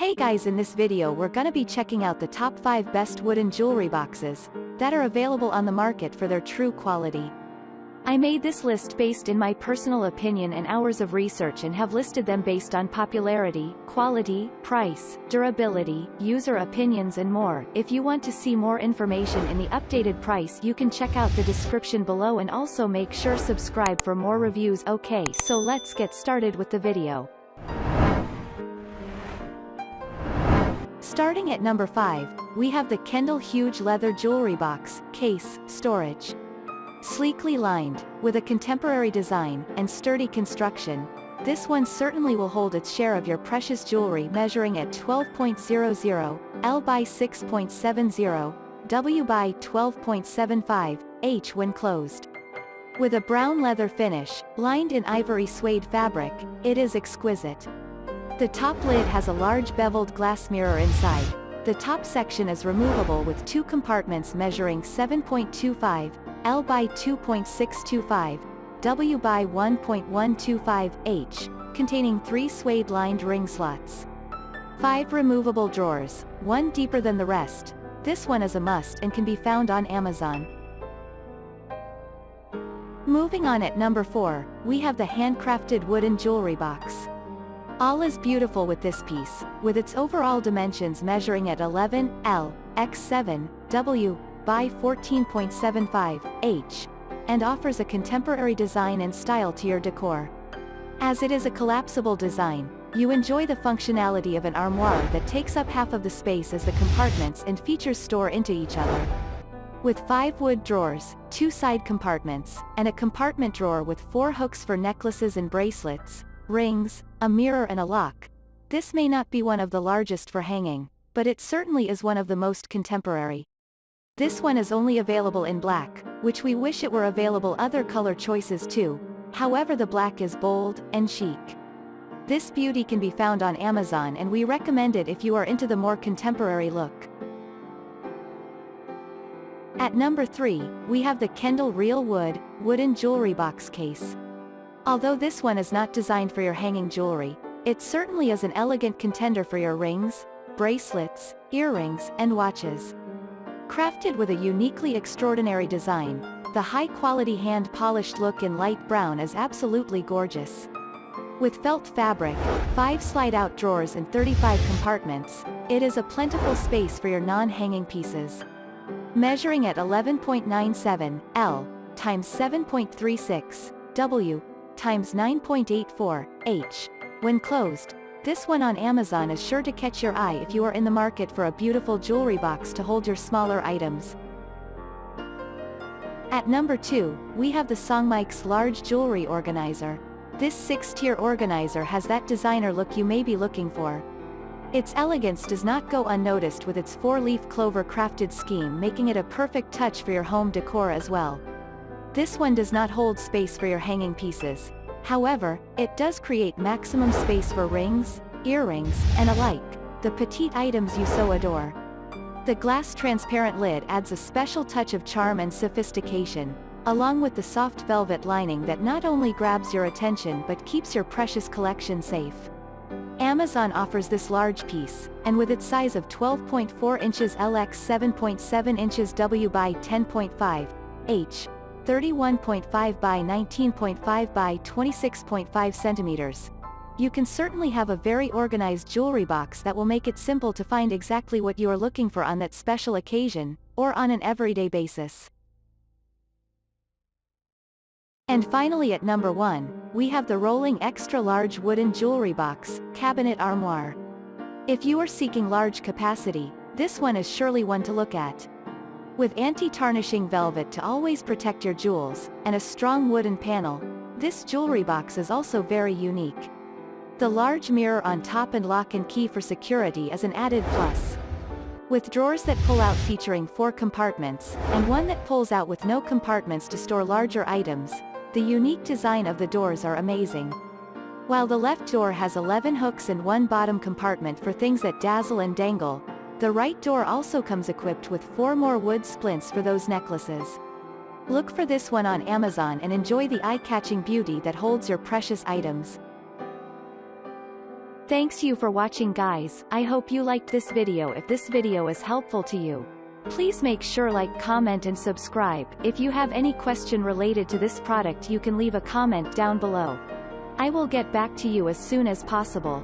Hey guys, in this video we're gonna be checking out the top 5 best wooden jewelry boxes that are available on the market for their true quality. I made this list based in my personal opinion and hours of research and have listed them based on popularity, quality, price, durability, user opinions and more. If you want to see more information in the updated price, you can check out the description below and also make sure subscribe for more reviews. Okay, so let's get started with the video. Starting at number 5, we have the Kendall Huge Leather Jewelry Box, Case, Storage. Sleekly lined, with a contemporary design, and sturdy construction, this one certainly will hold its share of your precious jewelry, measuring at 12.00 L by 6.70, W by 12.75 H when closed. With a brown leather finish, lined in ivory suede fabric, it is exquisite. The top lid has a large beveled glass mirror inside. The top section is removable with 2 compartments measuring 7.25 L by 2.625, W by 1.125 H, containing 3 suede-lined ring slots. 5 removable drawers, one deeper than the rest. This one is a must and can be found on Amazon. Moving on at number 4, we have the Handcrafted Wooden Jewelry Box. All is beautiful with this piece, with its overall dimensions measuring at 11 L x 7 W by 14.75 H, and offers a contemporary design and style to your decor. As it is a collapsible design, you enjoy the functionality of an armoire that takes up half of the space as the compartments and features store into each other. With 5 wood drawers, 2 side compartments, and a compartment drawer with 4 hooks for necklaces and bracelets, rings, a mirror and a lock. This may not be one of the largest for hanging, but it certainly is one of the most contemporary. This one is only available in black, which we wish it were available other color choices too. However, the black is bold and chic. This beauty can be found on Amazon and we recommend it if you are into the more contemporary look. At number 3, we have the Kendall Real Wood Wooden Jewelry Box Case. Although this one is not designed for your hanging jewelry, it certainly is an elegant contender for your rings, bracelets, earrings, and watches. Crafted with a uniquely extraordinary design, the high-quality hand-polished look in light brown is absolutely gorgeous. With felt fabric, 5 slide-out drawers and 35 compartments, it is a plentiful space for your non-hanging pieces. Measuring at 11.97 L times 7.36 W times 9.84 H. When closed, this one on Amazon is sure to catch your eye if you are in the market for a beautiful jewelry box to hold your smaller items. At number 2, we have the SONGMICS Large Jewelry Organizer. This 6-tier organizer has that designer look you may be looking for. Its elegance does not go unnoticed with its 4-leaf clover crafted scheme, making it a perfect touch for your home decor as well. This one does not hold space for your hanging pieces. However, it does create maximum space for rings, earrings, and alike, the petite items you so adore. The glass transparent lid adds a special touch of charm and sophistication, along with the soft velvet lining that not only grabs your attention but keeps your precious collection safe. Amazon offers this large piece, and with its size of 12.4 inches LX 7.7 inches W by 10.5 H, 31.5 by 19.5 by 26.5 centimeters. You can certainly have a very organized jewelry box that will make it simple to find exactly what you are looking for on that special occasion, or on an everyday basis. And finally at number 1, we have the ROWLING Extra Large Wooden Jewelry Box, Cabinet Armoire. If you are seeking large capacity, this one is surely one to look at. With anti-tarnishing velvet to always protect your jewels, and a strong wooden panel, this jewelry box is also very unique. The large mirror on top and lock and key for security is an added plus. With drawers that pull out featuring 4 compartments, and one that pulls out with no compartments to store larger items, the unique design of the doors are amazing. While the left door has 11 hooks and 1 bottom compartment for things that dazzle and dangle, the right door also comes equipped with 4 more wood splints for those necklaces. Look for this one on Amazon and enjoy the eye-catching beauty that holds your precious items. Thanks you for watching guys, I hope you liked this video. If this video is helpful to you, please make sure like, comment and subscribe. If you have any question related to this product you can leave a comment down below. I will get back to you as soon as possible.